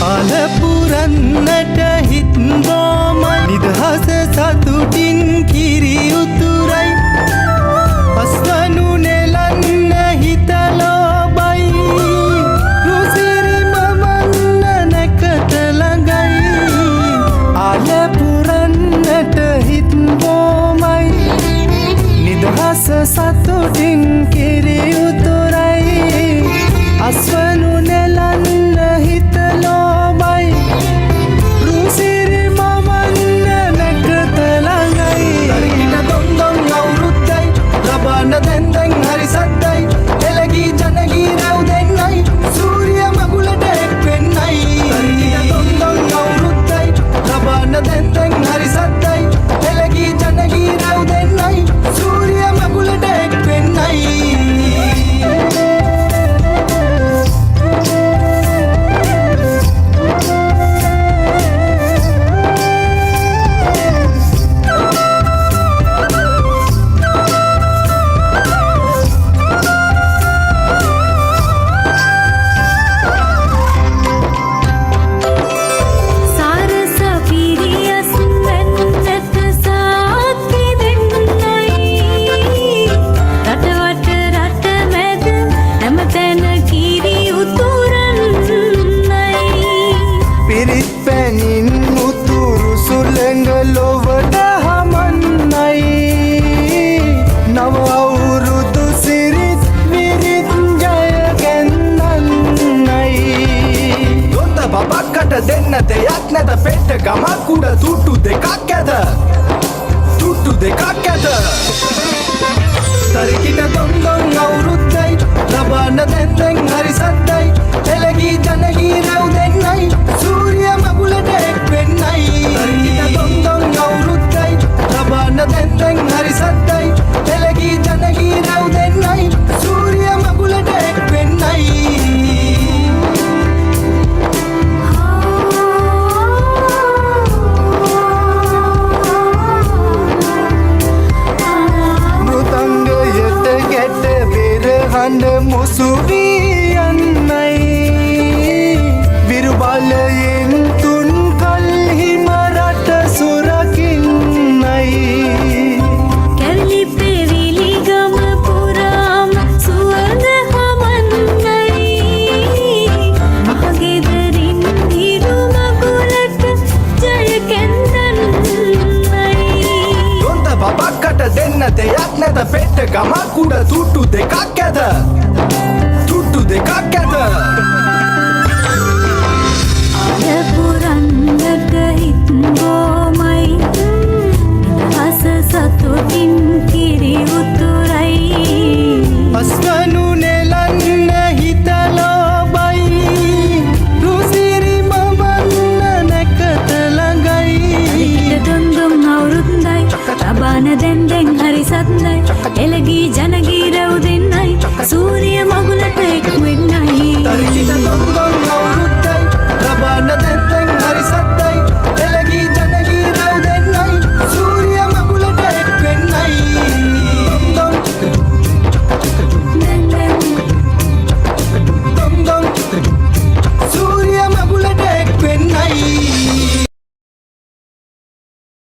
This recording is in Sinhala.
අලපුරන්නට හිත් බොමයි නිදහස සතුටින් කිරි උතුරයි අස්වනු නෙලන්න හිත ලෝබයි රුසිරි මමන්න නැකත ළඟයි අලපුරන්නට හිත් බොමයි නිදහස සතුටින් කිරි උතුරයි අස්වනු නෙලන්න හිත ලෝබයි රුසිරි මමන්න නැකත ළඟයි තරිකින දොන්දොන් අවුරුද්දයි ලබන්න දැන් දැන් හරි සද්දයි එළගී ජනගී රැව් දෙන්නයි සූරිය මගුලට එක් වෙන්නයි තරිකින දොන්දොන් අවුරුද්දයි ලබන්න දැන් දැන් හරි සද්දයි එළගී ජනගී රැව් දෙන්නයි සූරිය මගුලට එක් වෙන්නයි දෙන්න දෙයක් නැත පෙට්ට ගමක් උඩ තුට්ටු දෙකක් ඇත තුට්ටු දෙකක් ඇත තරිකිට දොන්දොන් අවුරුද්දයි ලබන්න දැන් දැන් හරි සද්දයි එළගී ජනගී රැව් දෙන්නයි සූරිය මගුලට එක් වෙන්නයි තරිකිට දොන්දොන් අවුරුද්දයි ලබන්න දැන් දැන් හරි සද්දයි එළගී ජනගී රැව් දෙන්නයි සූරිය මගුලට එක් වෙන්නයි හඬ මුසුවී යන්නයි විරුබලයෙන් තුන් කල්හිම රට සුරකින්නයි කැරලි පෙවිලි ගම පුරාම සුවඳ හමන්නයි මහගෙදරින් හිරු මගුලට ජය කැන්දන්නයි දොන්ත බබක්කට දෙන්න දෙයක් නැත පෙට්ට ගමක් උඩ තුට්ටු දෙකක් ඇත තුට්ටු දෙකක් ඇත අලපුරන්නට හිත් බොමයි නිදහස සතුටින් කිරි උතුරයි අස්වනු නෙලන්න හිත ලෝබයි රුසිරි මමන්න නැකත ළඟයි තරිකිට දොන්දොන් අවුරුද්දයි ලබන්න දැන් දැන් හරි සද්දයි එළගී ජනගී රැව් දෙන්නයි සූරිය